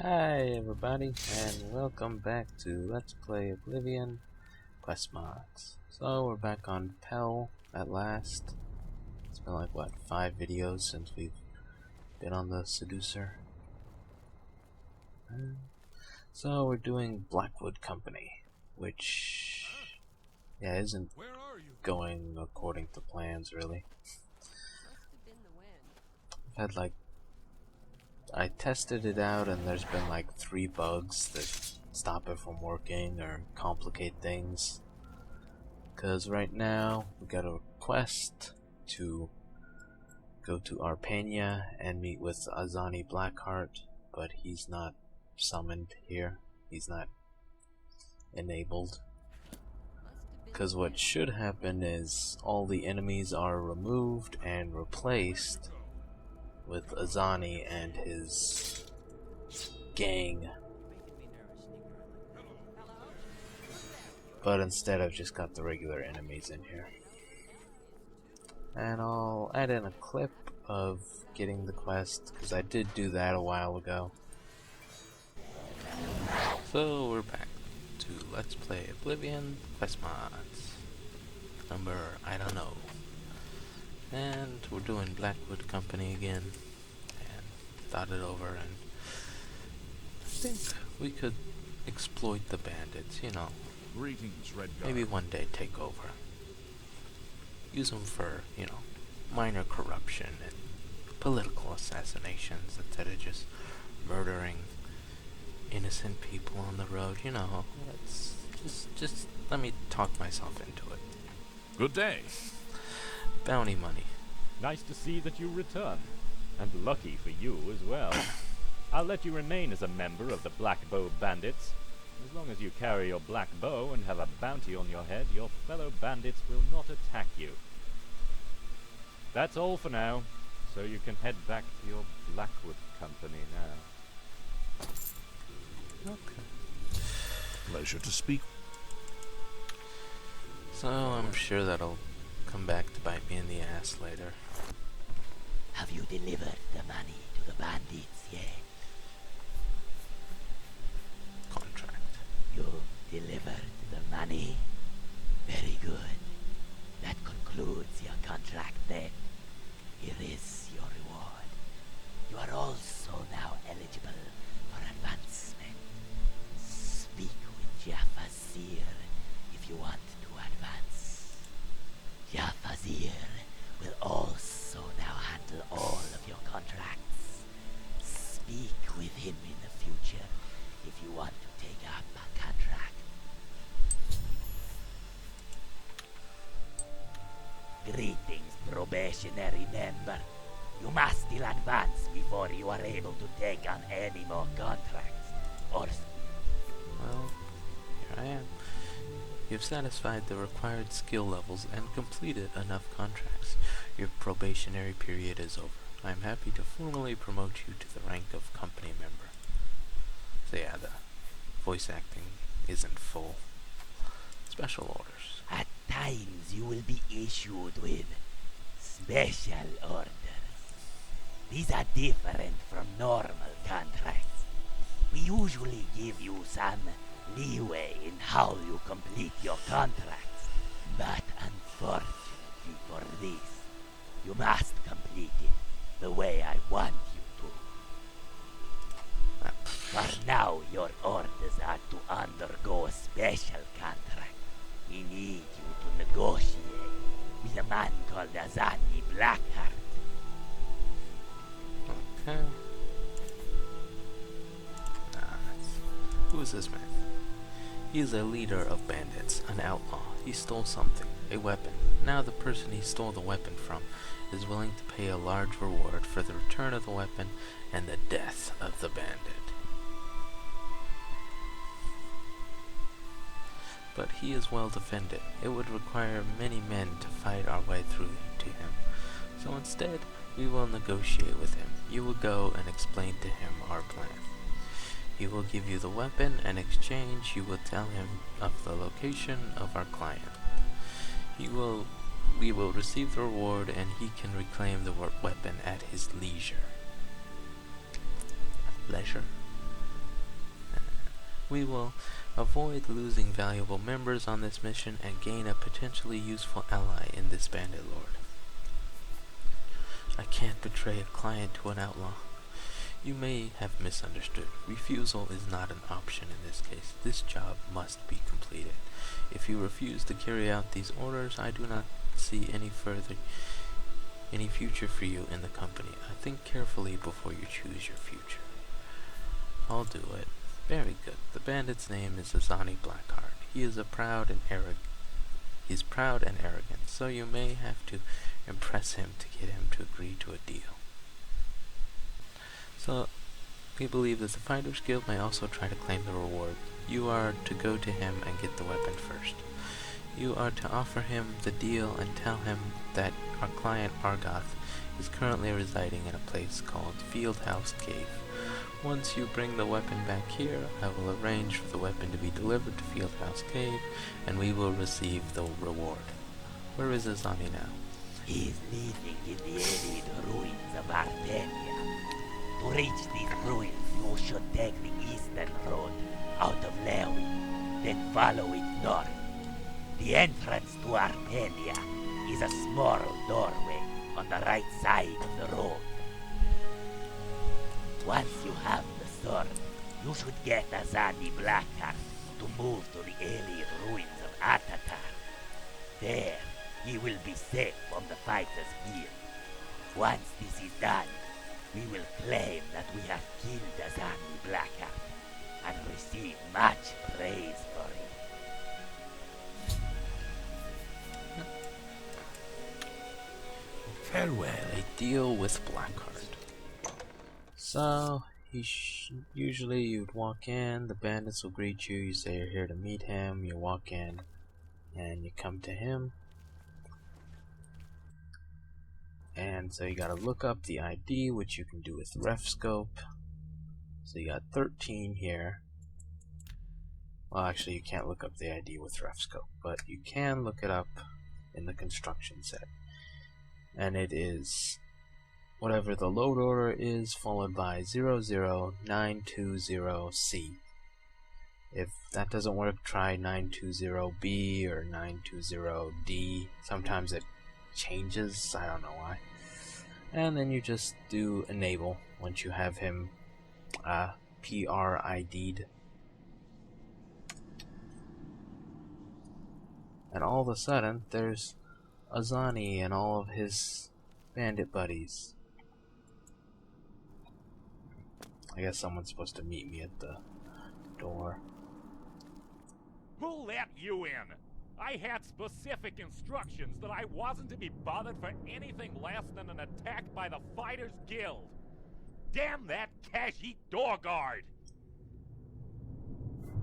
Hi everybody, and welcome back to Let's Play Oblivion Quest Mods. So we're back on Pell at last. It's been like, what, 5 videos since we've been on the Seducer. So we're doing Blackwood Company, which, yeah, isn't going according to plans, really. I've had I tested it out and there's been like 3 bugs that stop it from working or complicate things. Because right now we got a request to go to Arpenia and meet with Azani Blackheart, but he's not summoned here. He's not enabled. Because what should happen is all the enemies are removed and replaced with Azani and his gang. But instead I've just got the regular enemies in here. And I'll add in a clip of getting the quest, because I did do that a while ago. So we're back to Let's Play Oblivion Quest Mods. Number, I don't know. And we're doing Blackwood Company again, and thought it over, and I think we could exploit the bandits, you know. Greetings, Red Guard. Maybe one day take over. Use them for, you know, minor corruption and political assassinations instead of just murdering innocent people on the road, you know. It's just let me talk myself into it. Good day. Bounty money. Nice to see that you return, and lucky for you as well. I'll let you remain as a member of the Black Bow Bandits. As long as you carry your black bow and have a bounty on your head, your fellow bandits will not attack you. That's all for now, so you can head back to your Blackwood Company now. Okay. Pleasure to speak. So I'm sure that'll come back to bite me in the ass later. Have you delivered the money to the bandits yet? Contract. You delivered the money? Very good. That concludes your contract then. Here is your reward. You are also now eligible for advancement. Speak with Jafazir if you want to advance. Jafazir will also now handle all of your contracts. Speak with him in the future if you want to take up a contract. Greetings, probationary member. You must still advance before you are able to take on any more contracts. Or... Well, here I am. You've satisfied the required skill levels and completed enough contracts. Your probationary period is over. I am happy to formally promote you to the rank of company member. So yeah, the voice acting isn't full. Special orders. At times you will be issued with special orders. These are different from normal contracts. We usually give you some leeway in how you complete your contracts, but unfortunately for this, you must complete it the way I want you to. For now, your orders are to undergo a special contract. We need you to negotiate with a man called Azani Blackheart. Okay. Who is this man? He is a leader of bandits, an outlaw. He stole something, a weapon. Now the person he stole the weapon from is willing to pay a large reward for the return of the weapon and the death of the bandit. But he is well defended. It would require many men to fight our way through to him. So instead, we will negotiate with him. You will go and explain to him our plan. He will give you the weapon, and in exchange you will tell him of the location of our client. We will receive the reward, and he can reclaim the weapon at his leisure. Leisure? We will avoid losing valuable members on this mission and gain a potentially useful ally in this bandit lord. I can't betray a client to an outlaw. You may have misunderstood. Refusal is not an option in this case. This job must be completed. If you refuse to carry out these orders, I do not see any future for you in the company. I think carefully before you choose your future. I'll do it. Very good. The bandit's name is Azani Blackheart. He is proud and arrogant, so you may have to impress him to get him to agree to a deal. So, we believe that the Fighters Guild may also try to claim the reward. You are to go to him and get the weapon first. You are to offer him the deal and tell him that our client Argoth is currently residing in a place called Fieldhouse Cave. Once you bring the weapon back here, I will arrange for the weapon to be delivered to Fieldhouse Cave, and we will receive the reward. Where is Azani now? He is living in the alien ruins of Artenia. To reach these ruins, you should take the eastern road out of Lewy, then follow it north. The entrance to Artenia is a small doorway on the right side of the road. Once you have the sword, you should get Azani Blackheart to move to the alien ruins of Atatar. There, he will be safe from the Fighters Guild. Once this is done, we will claim that we have killed Azani Blackheart and receive much praise for it. Farewell. A deal with Blackheart. So, usually you'd walk in, the bandits will greet you, you say you're here to meet him, you walk in, and you come to him. And so you gotta look up the ID, which you can do with ref scope. So you got 13 here. Well, actually you can't look up the ID with ref scope, but you can look it up in the construction set. And it is whatever the load order is, followed by 00920C. If that doesn't work, try 920B or 920D. Sometimes it changes, I don't know why. And then you just do enable once you have him PRID'd. And all of a sudden, there's Azani and all of his bandit buddies. I guess someone's supposed to meet me at the door. Who let you in? I had specific instructions that I wasn't to be bothered for anything less than an attack by the Fighters Guild. Damn that Khajiit door guard!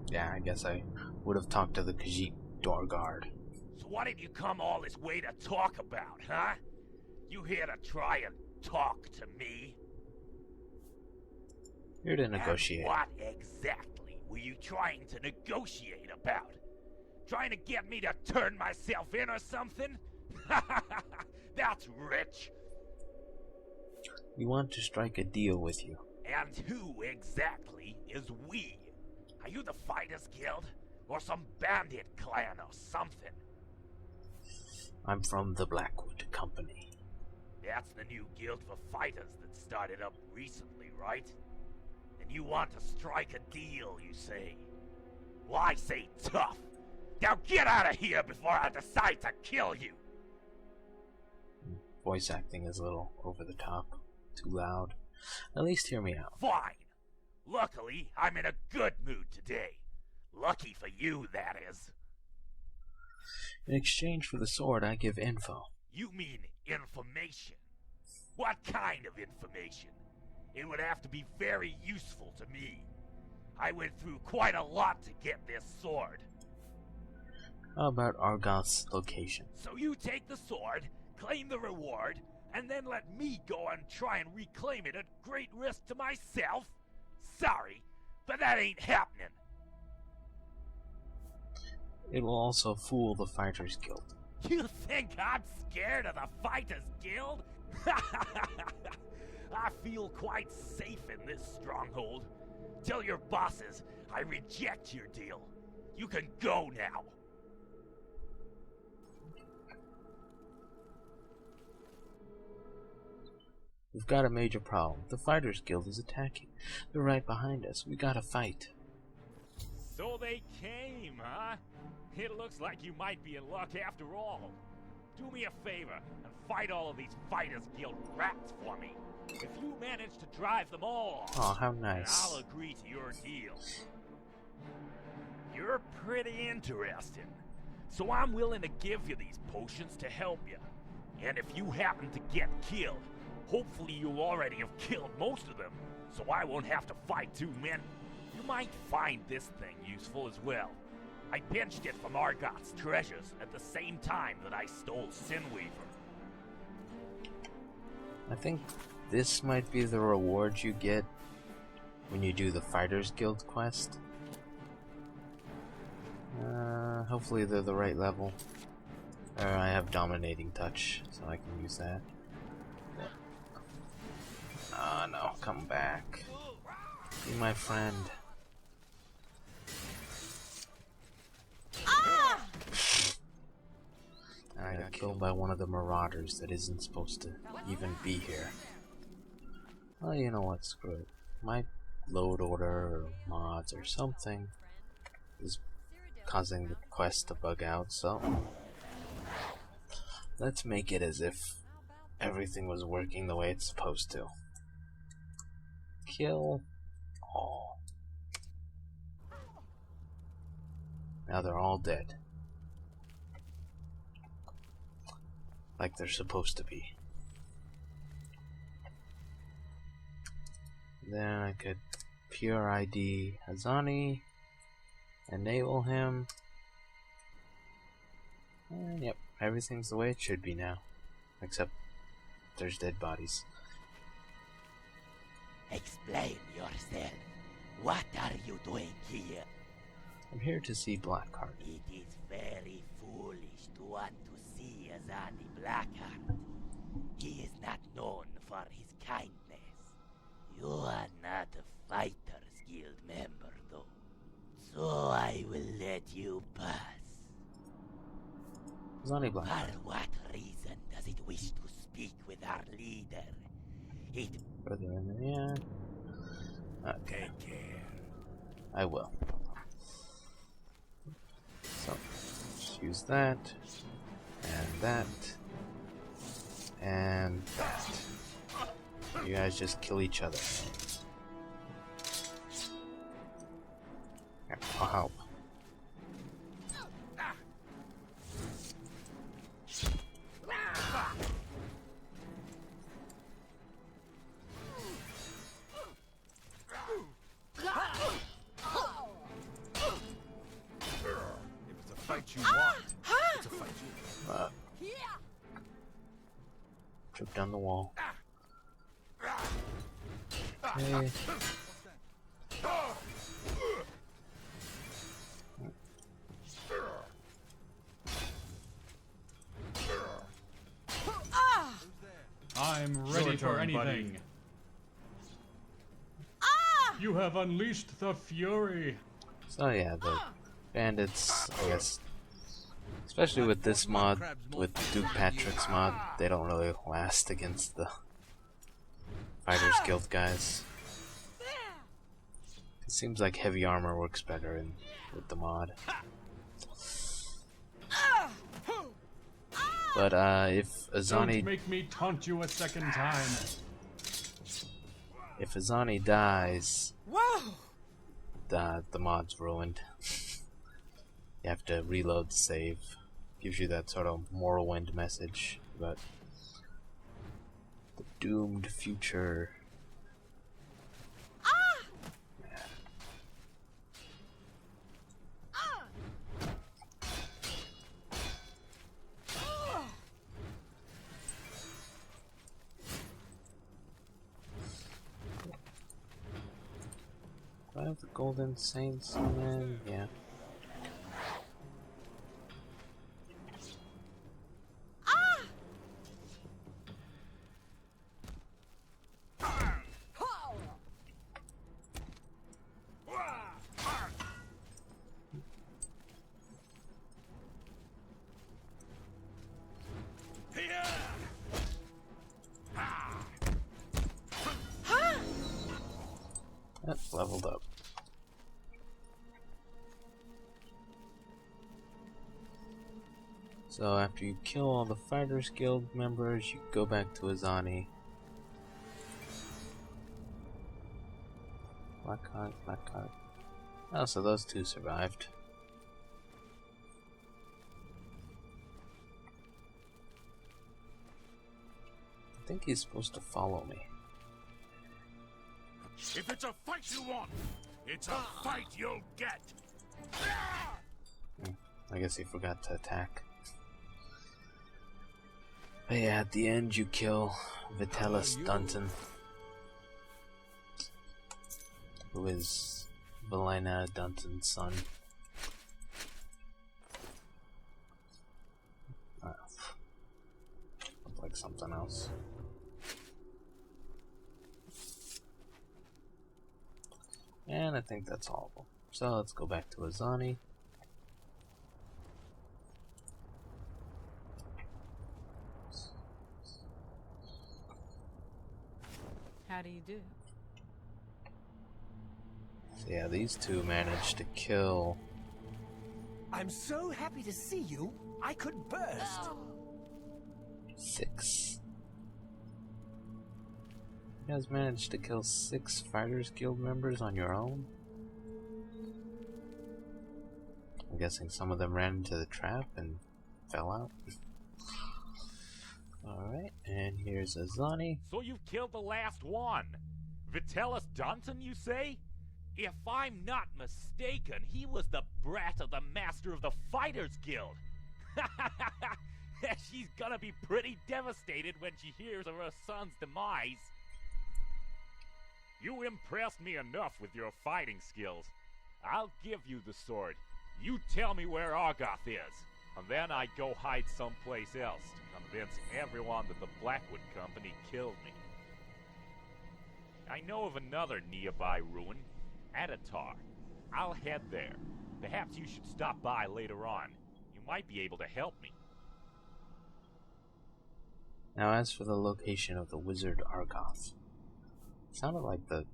Yeah, I guess I would have talked to the Khajiit door guard. So what did you come all this way to talk about, huh? You here to try and talk to me? Here to negotiate. And what exactly were you trying to negotiate about? Trying to get me to turn myself in or something? That's rich. We want to strike a deal with you. And who exactly is we? Are you the Fighters Guild? Or some bandit clan or something? I'm from the Blackwood Company. That's the new guild for fighters that started up recently, right? And you want to strike a deal, you say? Well, I say tough. Now get out of here before I decide to kill you! Voice acting is a little over the top. Too loud. At least hear me out. Fine. Luckily, I'm in a good mood today. Lucky for you, that is. In exchange for the sword, I give info. You mean information? What kind of information? It would have to be very useful to me. I went through quite a lot to get this sword. How about Argoth's location? So you take the sword, claim the reward, and then let me go and try and reclaim it at great risk to myself? Sorry, but that ain't happening. It will also fool the Fighters Guild. You think I'm scared of the Fighters Guild? I feel quite safe in this stronghold. Tell your bosses I reject your deal. You can go now. We've got a major problem. The Fighters Guild is attacking. They're right behind us. We gotta fight. So they came, huh? It looks like you might be in luck after all. Do me a favor and fight all of these Fighters Guild rats for me. If you manage to drive them all off, Oh, how then nice. I'll agree to your deal. You're pretty interesting, so I'm willing to give you these potions to help you. And if you happen to get killed, hopefully you'll already have killed most of them, so I won't have to fight too many. You might find this thing useful as well. I pinched it from Argot's treasures at the same time that I stole Sinweaver. I think this might be the reward you get when you do the Fighters Guild quest. Hopefully they're the right level. I have Dominating Touch, so I can use that. Ah, no, come back. Be my friend. And I got killed by one of the Marauders that isn't supposed to even be here. Well, you know what, screw it. My load order or mods or something is causing the quest to bug out, so let's make it as if everything was working the way it's supposed to. Kill all. Now they're all dead. Like they're supposed to be. Then I could pure ID Azani, enable him, and yep, everything's the way it should be now. Except there's dead bodies. Explain yourself. What are you doing here? I'm here to see Blackheart. It is very foolish to want to see Azani Blackheart. He is not known for his kindness. You are not a Fighters Guild member, though. So I will let you pass. Azani For Blackheart. what reason does it wish to speak with our leader? It... Further in the end. Okay, Take care. I will. So, just use that, and that, and that. You guys just kill each other. Yeah, I'll help. If it's a fight you want, it's a fight you Trip down the wall. Okay. I'm ready for anything. buddy. You have unleashed the fury. So yeah, the bandits, I guess, especially with this mod, with Duke Patrick's mod, they don't really last against the Fighters Guild guys. It seems like heavy armor works better with the mod. But if Don't Azani make me taunt you a second time. if Azani dies, the mod's ruined. You have to reload the save. Gives you that sort of Morrowind message about the doomed future. Do I have the Golden Saints in? Yeah. Leveled up. So after you kill all the Fighters Guild members, you go back to Azani. Blackheart. Oh, so those two survived. I think he's supposed to follow me. If it's a fight you want, it's a fight you'll get. I guess he forgot to attack. But yeah, at the end you kill Vitalis Dunton, who is Valina Dunton's son. Looked like something else. And I think that's all of them. So let's go back to Azani. How do you do? So yeah, these two managed to kill. I'm so happy to see you, I could burst. 6. You guys managed to kill 6 Fighters Guild members on your own? I'm guessing some of them ran into the trap and fell out. Alright, and here's Azani. So you've killed the last one. Vitalis Dunton, you say? If I'm not mistaken, he was the brat of the master of the Fighters Guild. She's gonna be pretty devastated when she hears of her son's demise. You impressed me enough with your fighting skills. I'll give you the sword. You tell me where Argoth is, and then I go hide someplace else to convince everyone that the Blackwood Company killed me. I know of another nearby ruin, Adatar. I'll head there. Perhaps you should stop by later on. You might be able to help me. Now as for the location of the wizard Argoth, it sounded like the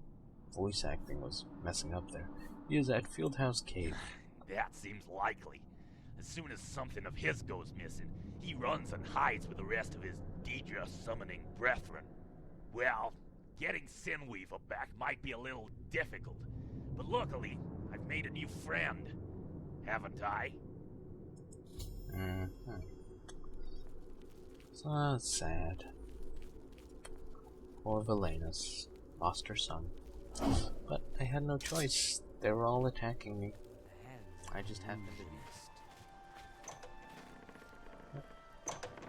voice acting was messing up there. He is at Fieldhouse Cave. That seems likely. As soon as something of his goes missing, he runs and hides with the rest of his Deidre summoning brethren. Well, getting Sinweaver back might be a little difficult, but luckily, I've made a new friend, haven't I? So that's sad. Poor Valenus lost her son. But I had no choice. They were all attacking me. I just happened to be.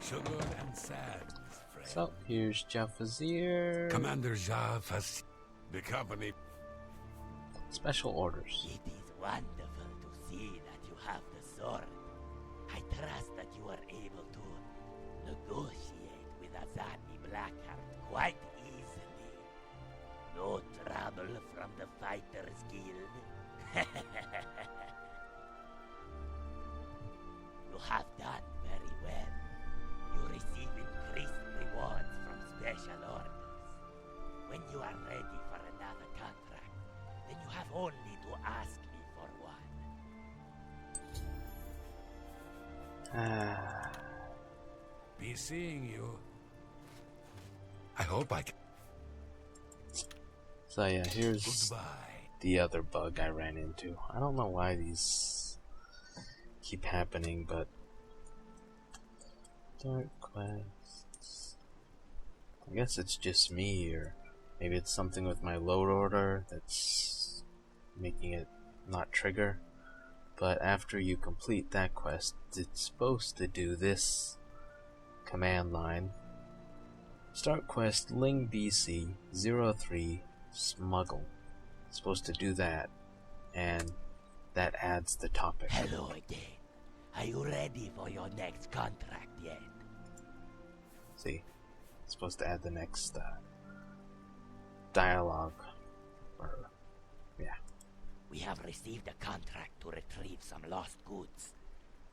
Sugar and sands, friend. So here's Jafazir. Commander Jav has the company. Special orders. It is wonderful to see that you have the sword. I trust that you are able to negotiate with Azani Blackheart quite easily. No trouble from the Fighters Guild. You have done very well. You receive increased rewards from special orders. When you are ready for another contract, then you have only to ask me for one. Be seeing you. I hope I can. So yeah, here's Goodbye. the other bug I ran into. I don't know why these keep happening, but dark quests. I guess it's just me, or maybe it's something with my load order that's making it not trigger. But after you complete that quest, it's supposed to do this command line. Start quest Ling BC 03 Smuggle. It's supposed to do that, and that adds the topic. Hello again. Are you ready for your next contract yet? See, it's supposed to add the next dialogue. Or, yeah. We have received a contract to retrieve some lost goods.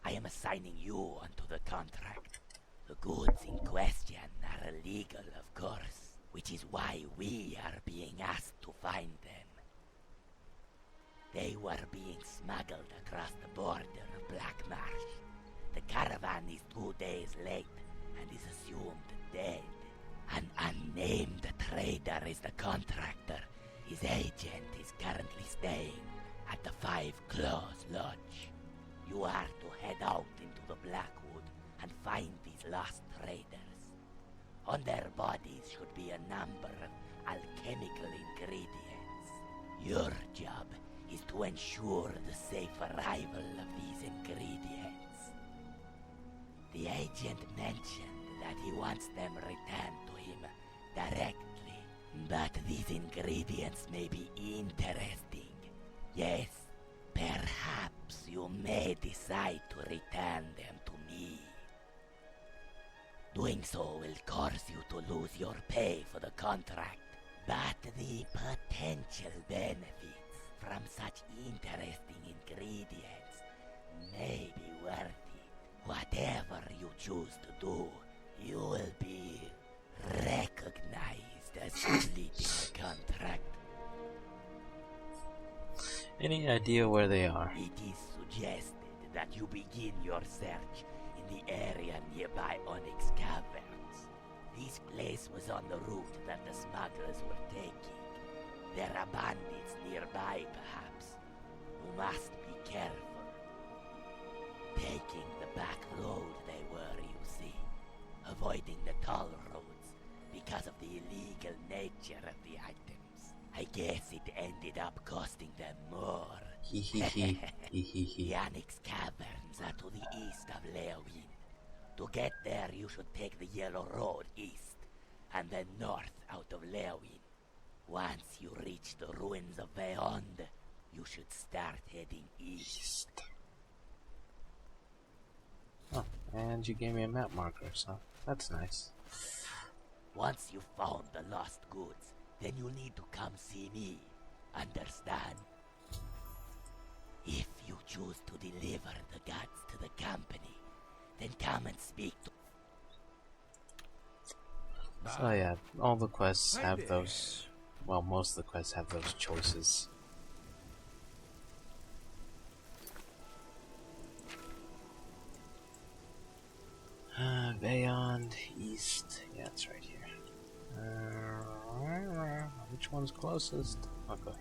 I am assigning you onto the contract. The goods in question are illegal, of course, which is why we are being asked to find them. They were being smuggled across the border of Black Marsh. The caravan is 2 days late and is assumed dead. An unnamed trader is the contractor. His agent is currently staying at the Five Claws Lodge. You are to head out into the Blackwood and find these lost traders. On their bodies should be a number of alchemical ingredients. Your job is to ensure the safe arrival of these ingredients. The agent mentioned that he wants them returned to him directly, but these ingredients may be interesting. Yes, perhaps you may decide to return them to me. Doing so will cause you to lose your pay for the contract, but the potential benefits from such interesting ingredients may be worth it. Whatever you choose to do, you will be recognized as completing the contract. Any idea where they are? It is suggested that you begin your search in the area nearby Onyx Caverns. This place was on the route that the smugglers were taking. There are bandits nearby, perhaps. You must be careful. Taking the back road they were, you see. Avoiding the toll roads because of the illegal nature of the items. I guess it ended up costing them more. The Onyx Caverns are to the east of Leowin. To get there, you should take the Yellow Road east, and then north out of Leowin. Once you reach the ruins of beyond, you should start heading east. Oh, and you gave me a map marker, so that's nice. Once you've found the lost goods, then you'll need to come see me. Understand? If you choose to deliver the goods to the company, then come and speak to... So yeah, all the quests have those... Well, most of the quests have those choices. Beyond, east... Yeah, it's right here. Which one's closest? Okay.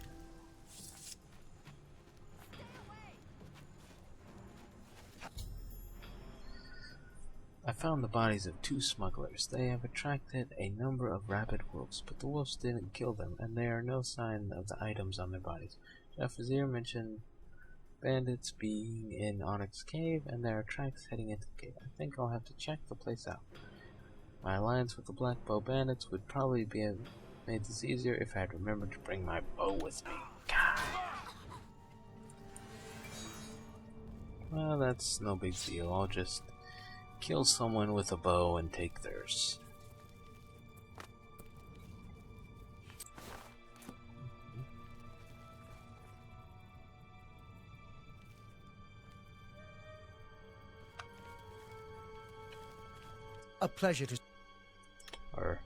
I found the bodies of 2 smugglers. They have attracted a number of rabid wolves, but the wolves didn't kill them, and there are no sign of the items on their bodies. Jeff Azir mentioned bandits being in Onyx Cave, and there are tracks heading into the cave. I think I'll have to check the place out. My alliance with the Black Bow Bandits would probably be made this easier if I had remembered to bring my bow with me. God. Well, that's no big deal. I'll just kill someone with a bow and take theirs. A pleasure to Or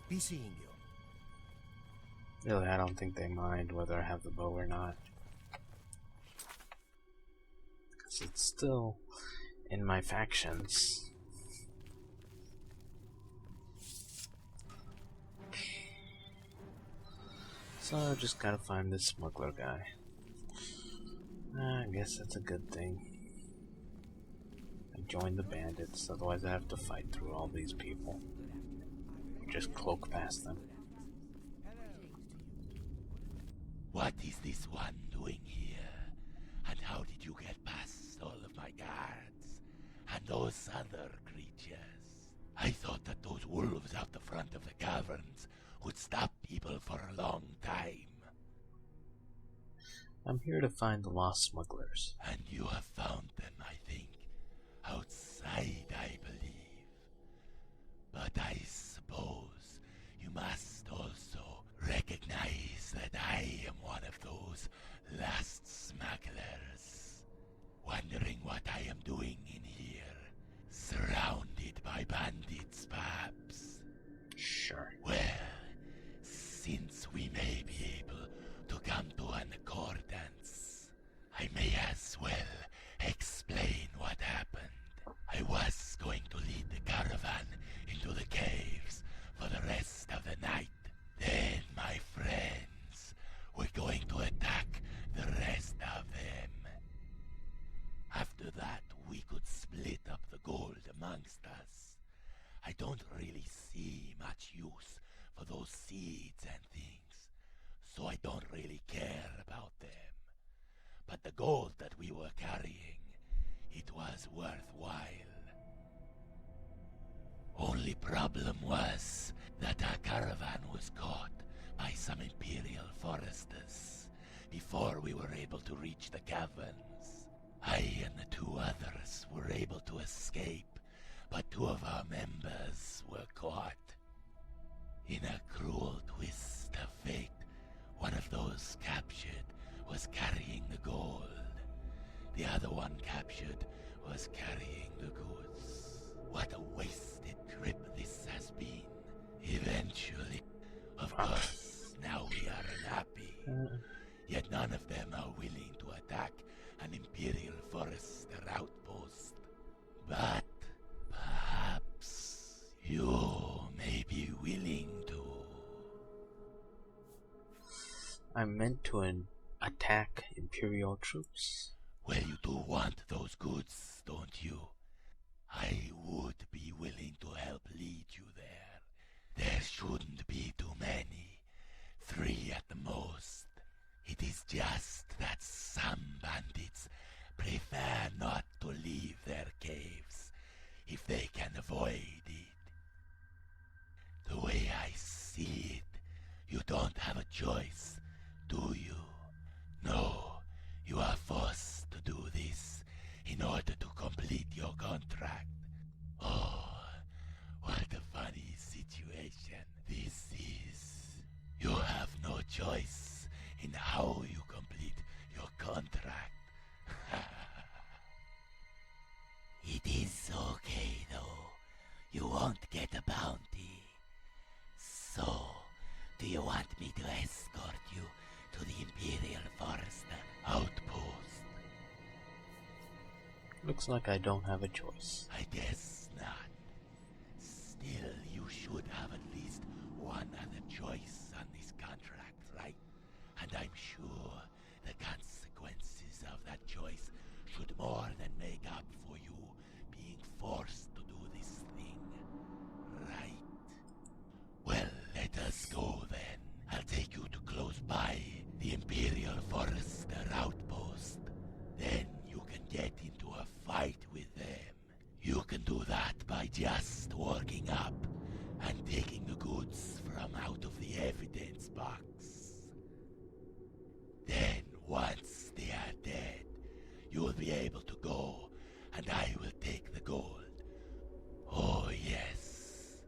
be seeing you. really, I don't think they mind whether I have the bow or not, because it's still in my factions. So I just gotta find this smuggler guy. I guess that's a good thing. I joined the bandits, otherwise I have to fight through all these people. Just cloak past them. What is this one doing here? And how did you get past all of my guards? And those other creatures? I thought that those wolves out the front of the caverns would stop people for a long time. I'm here to find the lost smugglers. And you have found them, I think. Outside, I believe. But I suppose you must also recognize that I am one of those last smugglers. Wondering what I am doing in here. Surrounded by bandits, perhaps. Sure. Well, since we may be able to come to an accordance, really care about them. But the gold that we were carrying, it was worthwhile. Only problem was that our caravan was caught by some Imperial foresters before we were able to reach the caverns. I and the 2 others were able to escape, but 2 of our members were caught. In a cruel twist of fate, one of those captured was carrying the gold. The other one captured was carrying the goods. What a wasted trip this has been. Eventually, of course, now we are unhappy. Yet none of them are willing to attack an Imperial forester outpost. But perhaps you may be willing to. I'm meant to attack Imperial troops. Well, you do want those goods, don't you? I would be willing to help lead you there. There shouldn't be too many. 3 at the most. It is just that some bandits prefer not to leave their caves if they can avoid it. The way I see it, you don't have a choice, do you? No, you are forced to do this in order to complete your contract. Oh, what a funny situation this is. You have no choice in how you complete your contract. It is okay, though. You won't get a bounty. So, do you want me to escort you to the Imperial Forester outpost? Looks like I don't have a choice. I guess not. Still, you should have at least one other choice on this contract, right? And I'm sure the consequences of that choice should more than make up for you being forced to do this thing, right? Well, let us go then. I'll take you to close by the Imperial Forester outpost. Then you can get into a fight with them. You can do that by just walking up and taking the goods from out of the evidence box. Then, once they are dead, you will be able to go, and I will take the gold. Oh yes,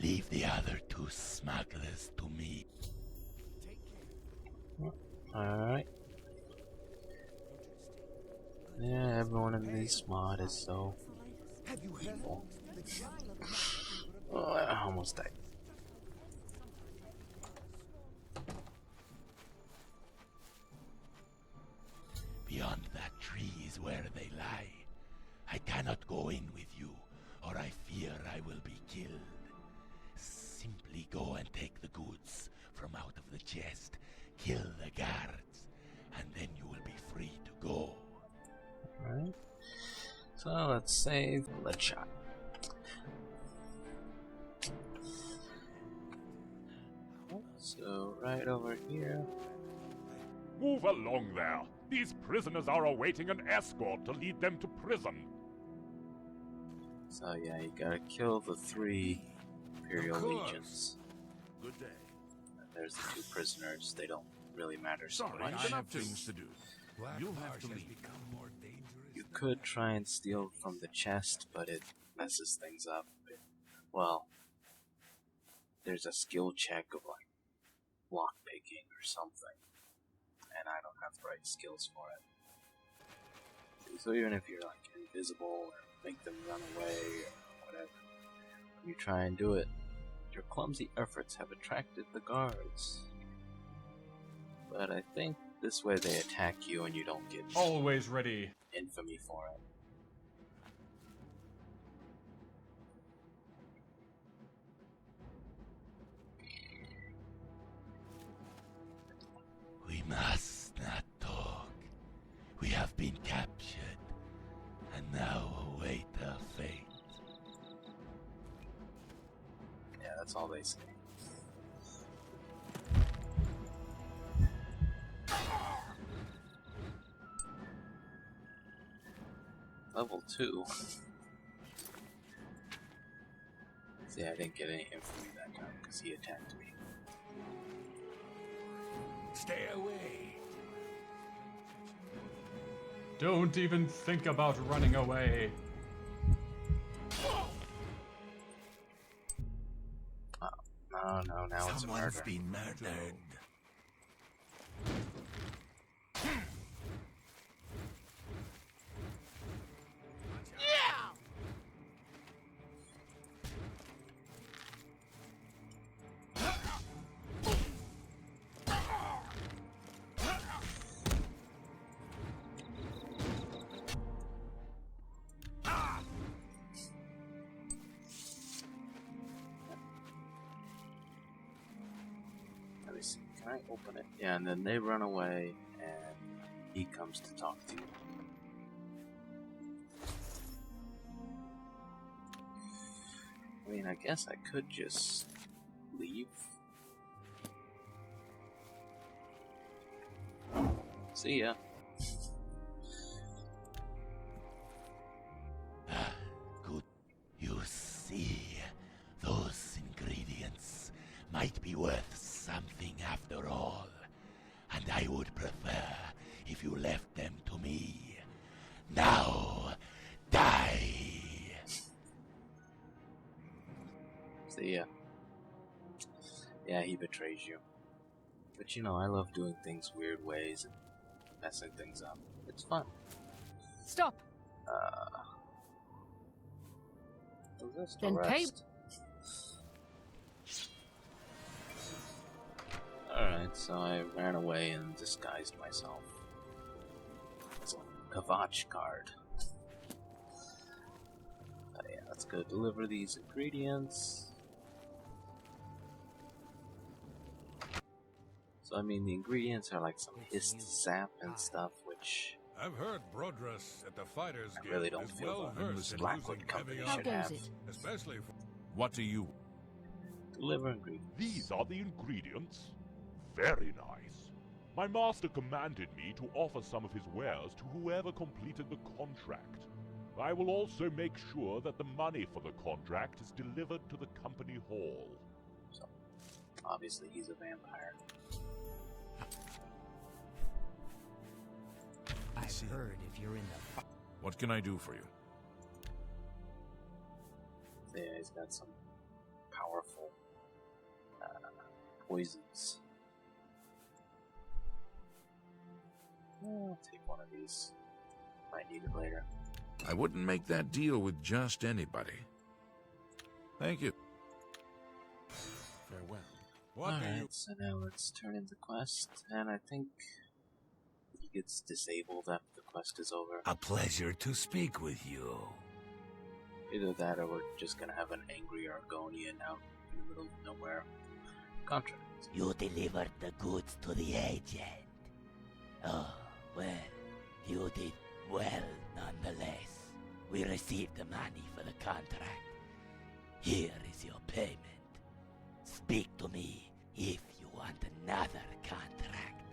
leave the other 2 smugglers to me. Alright. Yeah, everyone in this mod is so evil. Oh, I almost died. Beyond that tree is where they lie. I cannot go in with you, or I fear I will be killed. Simply go and take the goods from out of the chest, kill the guards, and then you will be free to go. Alright. So let's save Bloodshot. So right over here. Move along there. These prisoners are awaiting an escort to lead them to prison. So yeah, you gotta kill the 3 Imperial Of course. Legions. Good day. And there's the 2 prisoners. They don't really matter so Sorry, much. I have things to do. You'll have to leave. You could try and steal from the chest, but it messes things up. Well, there's a skill check of like lock picking or something, and I don't have the right skills for it. So even if you're like invisible or make them run away or whatever, when you try and do it, your clumsy efforts have attracted the guards. But I think this way they attack you and you don't get Always ready. infamy for it. We must not talk. We have been captured, and now await our fate. Yeah, that's all they say. Level 2. See, I didn't get any infamy that time because he attacked me. Stay away. Don't even think about running away. Oh, no, now it's a Someone's murder. been murdered. Let me see, can I open it? Yeah, and then they run away, and he comes to talk to you. I mean, I guess I could just leave. See ya. Good. You see, those ingredients might be worth something after all. And I would prefer if you left them to me. Now, die! See ya. Yeah, he betrays you. But you know, I love doing things weird ways and messing things up. It's fun. Stop! Resist Then pay- arrest. Alright, so I ran away and disguised myself. It's a Kavach card. But yeah, let's go deliver these ingredients. So I mean, the ingredients are like some hist sap and stuff, which I've heard Brodrus at the Fighters I Guild really don't is feel well the versed in Blackwood using Company heavy How should goes have. it? especially for... What do you... Deliver ingredients. These are the ingredients. Very nice. My master commanded me to offer some of his wares to whoever completed the contract. I will also make sure that the money for the contract is delivered to the company hall. So, obviously he's a vampire. I've heard if you're in the What can I do for you? Yeah, he's got some powerful poisons. I'll take one of these. Might need it later. I wouldn't make that deal with just anybody. Thank you. Farewell. What do you... Alright, so now let's turn in the quest, and I think he gets disabled after the quest is over. A pleasure to speak with you. Either that or we're just gonna have an angry Argonian out in the middle of nowhere. Contract. You delivered the goods to the agent. Oh, well, you did well nonetheless. We received the money for the contract. Here is your payment. Speak to me if you want another contract.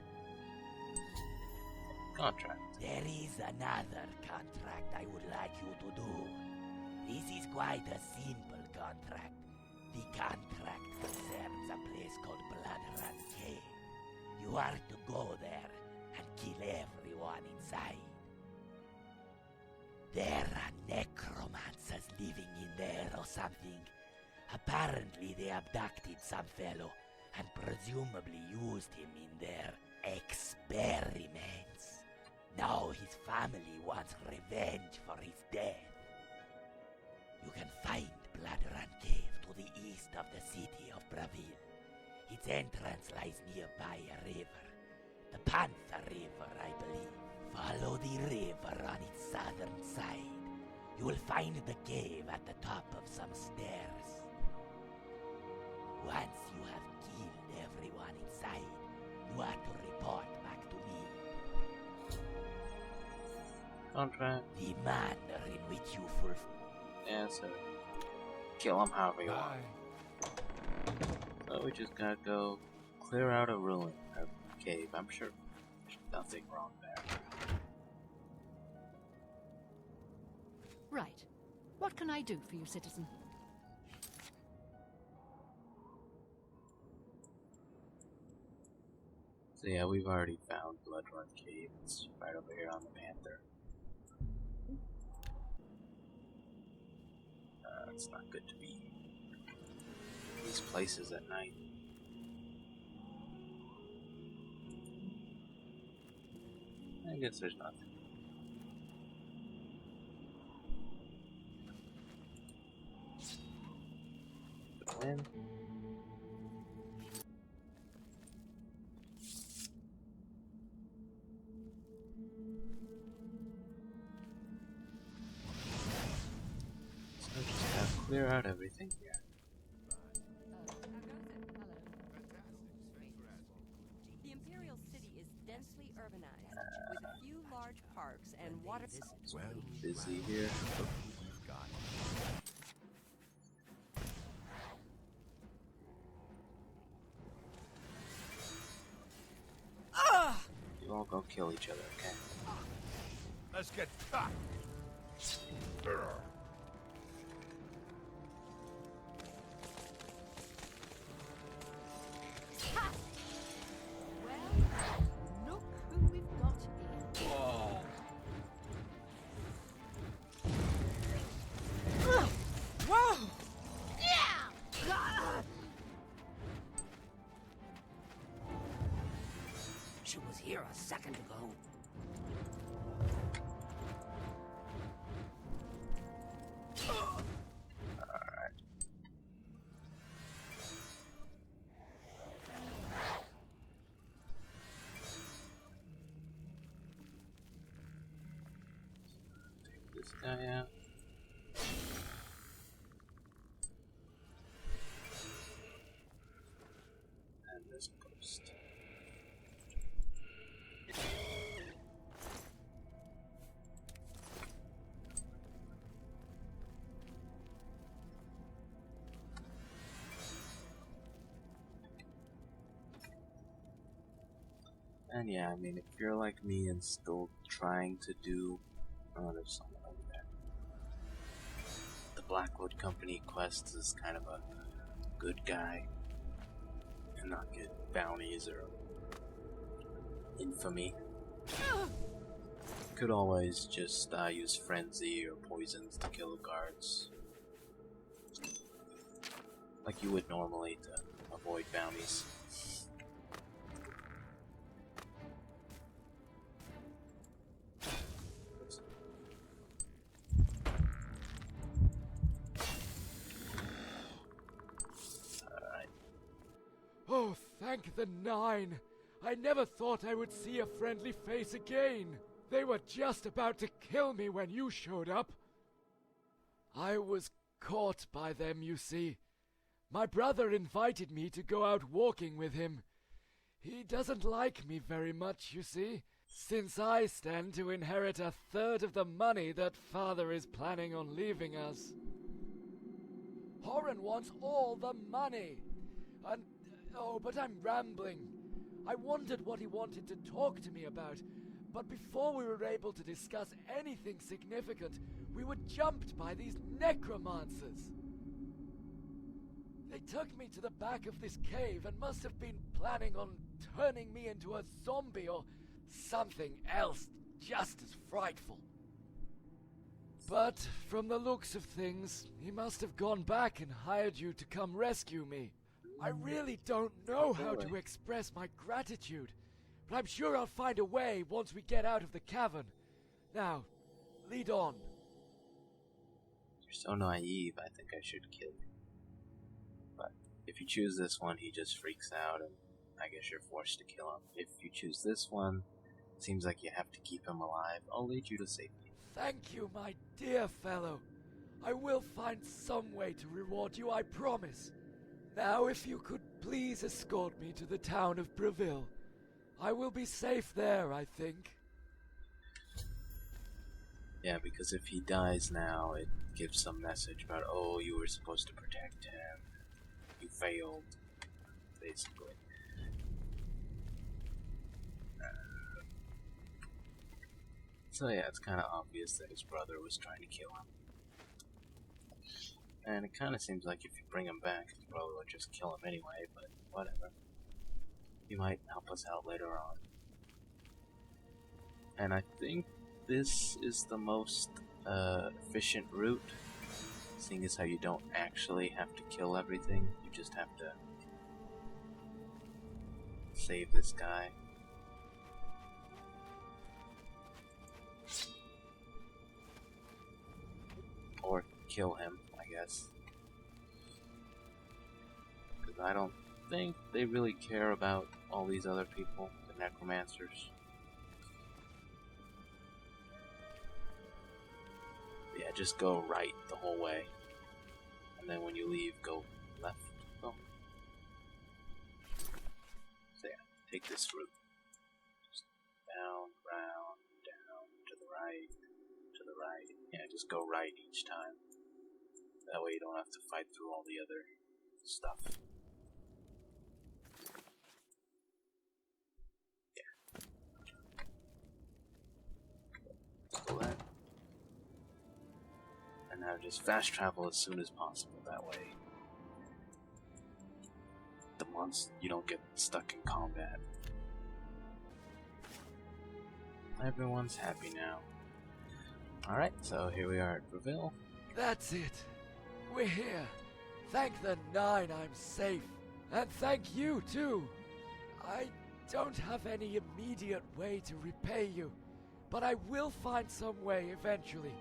Contract. There is another contract I would like you to do. This is quite a simple contract. The contract concerns a place called Blackheart. You are to go there and kill everyone inside. There are necromancers living in there or something. Apparently they abducted some fellow and presumably used him in their experiments. Now his family wants revenge for his death. You can find Blackheart Cave to the east of the city of Bravil. Its entrance lies nearby a river. The Panther River, I believe. Follow the river on its southern side. You will find the cave at the top of some stairs. Once you have killed everyone inside, you are to report back to me. Contract. The manner in which you fulfill... Yeah, so kill him however you want. So we just gotta go clear out a ruin, a cave. I'm sure there's nothing wrong there. Right. What can I do for you, citizen? So yeah, we've already found Bloodrun Cave. It's right over here on the Panther. It's not good to be in these places at night. I guess there's nothing. When? So just have to clear out everything here. The Imperial City is densely urbanized, with a few large parks and water. It's busy here. You all go kill each other, okay? Let's get cut. Well, look who we've got here. Whoa! Yeah! She was here a second ago. Take this guy out. And this post. And yeah, I mean, if you're like me and still trying to do... Oh, there's someone over there. The Blackwood Company quest is kind of a good guy and not get bounties or infamy. Could always just use frenzy or poisons to kill the guards, like you would normally to avoid bounties. Oh, thank the Nine! I never thought I would see a friendly face again! They were just about to kill me when you showed up. I was caught by them, you see. My brother invited me to go out walking with him. He doesn't like me very much, you see, since I stand to inherit a third of the money that father is planning on leaving us. Horan wants all the money! And oh, but I'm rambling. I wondered what he wanted to talk to me about, but before we were able to discuss anything significant, we were jumped by these necromancers. They took me to the back of this cave and must have been planning on turning me into a zombie or something else just as frightful. But from the looks of things, he must have gone back and hired you to come rescue me. I really don't know how to express my gratitude, but I'm sure I'll find a way once we get out of the cavern. Now, lead on. You're so naive, I think I should kill you. But if you choose this one, he just freaks out, and I guess you're forced to kill him. If you choose this one, it seems like you have to keep him alive. I'll lead you to safety. Thank you, my dear fellow. I will find some way to reward you, I promise. Now, if you could please escort me to the town of Bravil. I will be safe there, I think. Yeah, because if he dies now, it gives some message about, oh, you were supposed to protect him. You failed, basically. So yeah, it's kind of obvious that his brother was trying to kill him. And it kind of seems like if you bring him back, his brother would just kill him anyway, but whatever. He might help us out later on. And I think this is the most efficient route, seeing as how you don't actually have to kill everything, you just have to save this guy. Or kill him, I guess. Because I don't think they really care about all these other people, the necromancers. Yeah, just go right the whole way. And then when you leave, go left. Oh. So yeah, take this route. Just down, round, down, to the right, to the right. Yeah, just go right each time. That way you don't have to fight through all the other stuff. Yeah. So that. And now just fast travel as soon as possible, that way the months you don't get stuck in combat. Everyone's happy now. Alright, so here we are at Bravil. That's it. We're here. Thank the Nine I'm safe. And thank you, too. I don't have any immediate way to repay you, but I will find some way eventually.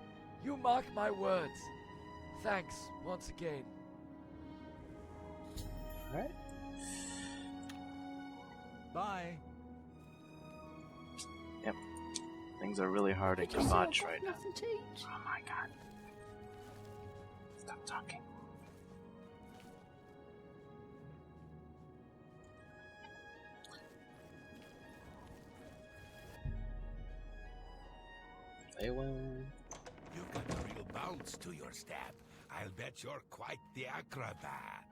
You mark my words. Thanks once again. Alright. Bye. Yep. Things are really hard to dodge right now. Nothing to eat. Oh my god. Stop talking. They will. You've got a real bounce to your step. I'll bet you're quite the acrobat.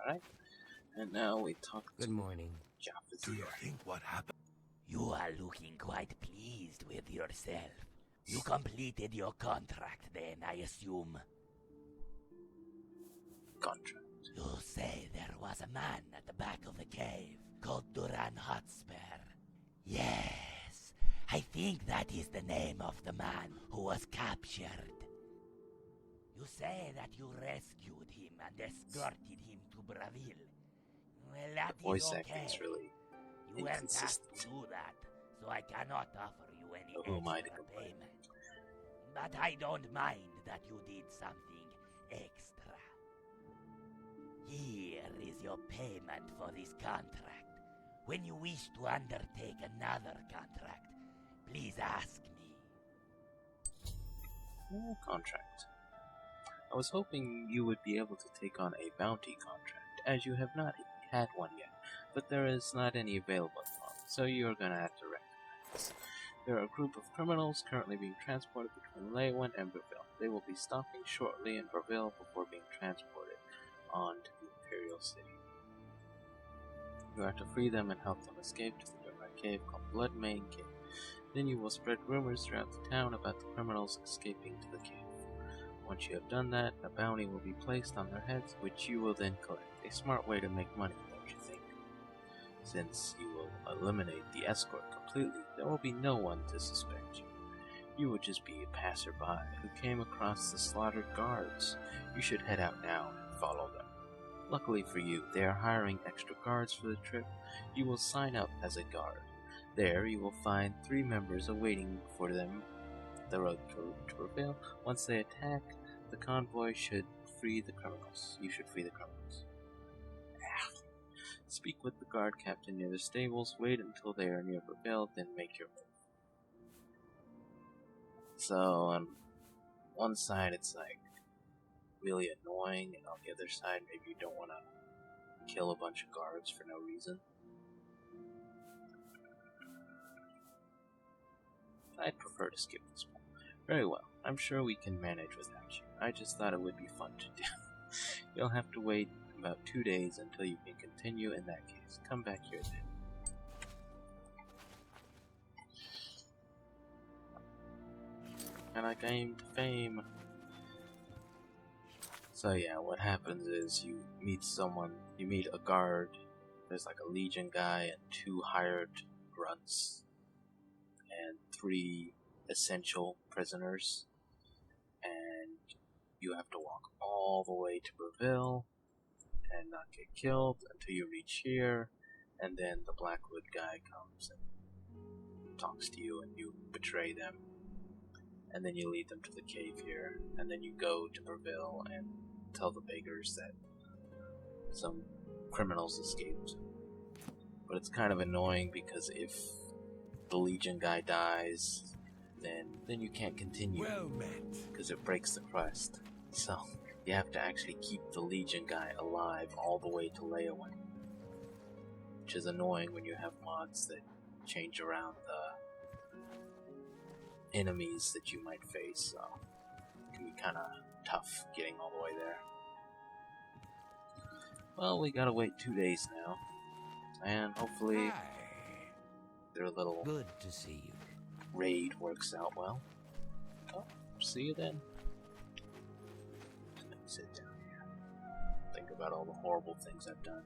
Alright. And now we talk to Good morning. Do you think what happened? You are looking quite pleased with yourself. You completed your contract then, I assume. Contract. You say there was a man at the back of the cave called Duran Hotspur. Yes, I think that is the name of the man who was captured. You say that you rescued him and escorted him to Bravil. Well, that The voice is okay. acting's really You weren't asked inconsistent. to do that, so I cannot offer you any Who am I to extra complain? payment. But I don't mind that you did something extra. Here is your payment for this contract. When you wish to undertake another contract, please ask me. Contract. I was hoping you would be able to take on a bounty contract, as you have not had one yet, but there is not any available at the moment, so you are gonna have to recognize. There are a group of criminals currently being transported between Leyland and Bravil. They will be stopping shortly in Bravil before being transported on to the Imperial City. You are to free them and help them escape to the nearby cave called Bloodmane Cave. Then you will spread rumors throughout the town about the criminals escaping to the cave. Once you have done that, a bounty will be placed on their heads, which you will then collect. A smart way to make money, don't you think? Since you will eliminate the escort completely, there will be no one to suspect you. You would just be a passerby who came across the slaughtered guards. You should head out now and follow them. Luckily for you, they are hiring extra guards for the trip. You will sign up as a guard. There, you will find 3 members awaiting for them the road to Bravil. Once they attack, the convoy should free the criminals. You should free the criminals. Speak with the guard captain near the stables. Wait until they are near Bravil, then make your move. So, on one side, it's like really annoying, and on the other side, maybe you don't want to kill a bunch of guards for no reason. I'd prefer to skip this one. Very well. I'm sure we can manage without you. I just thought it would be fun to do. You'll have to wait about 2 days until you can continue in that case. Come back here then. and I gained fame. So yeah, what happens is you meet a guard, there's like a Legion guy and 2 hired grunts, and 3 essential prisoners, and you have to walk all the way to Bravil and not get killed until you reach here, and then the Blackwood guy comes and talks to you and you betray them, and then you lead them to the cave here, and then you go to Bravil and tell the beggars that some criminals escaped. But it's kind of annoying because if the Legion guy dies, then you can't continue. Well met. Because it breaks the quest. So you have to actually keep the Legion guy alive all the way to layaway. Which is annoying when you have mods that change around the enemies that you might face, so it can be kinda tough getting all the way there. Well, we gotta wait 2 days now, and hopefully Hi. their little Good to see you. raid works out well. Oh, see you then. Just gonna sit down here. Think about all the horrible things I've done.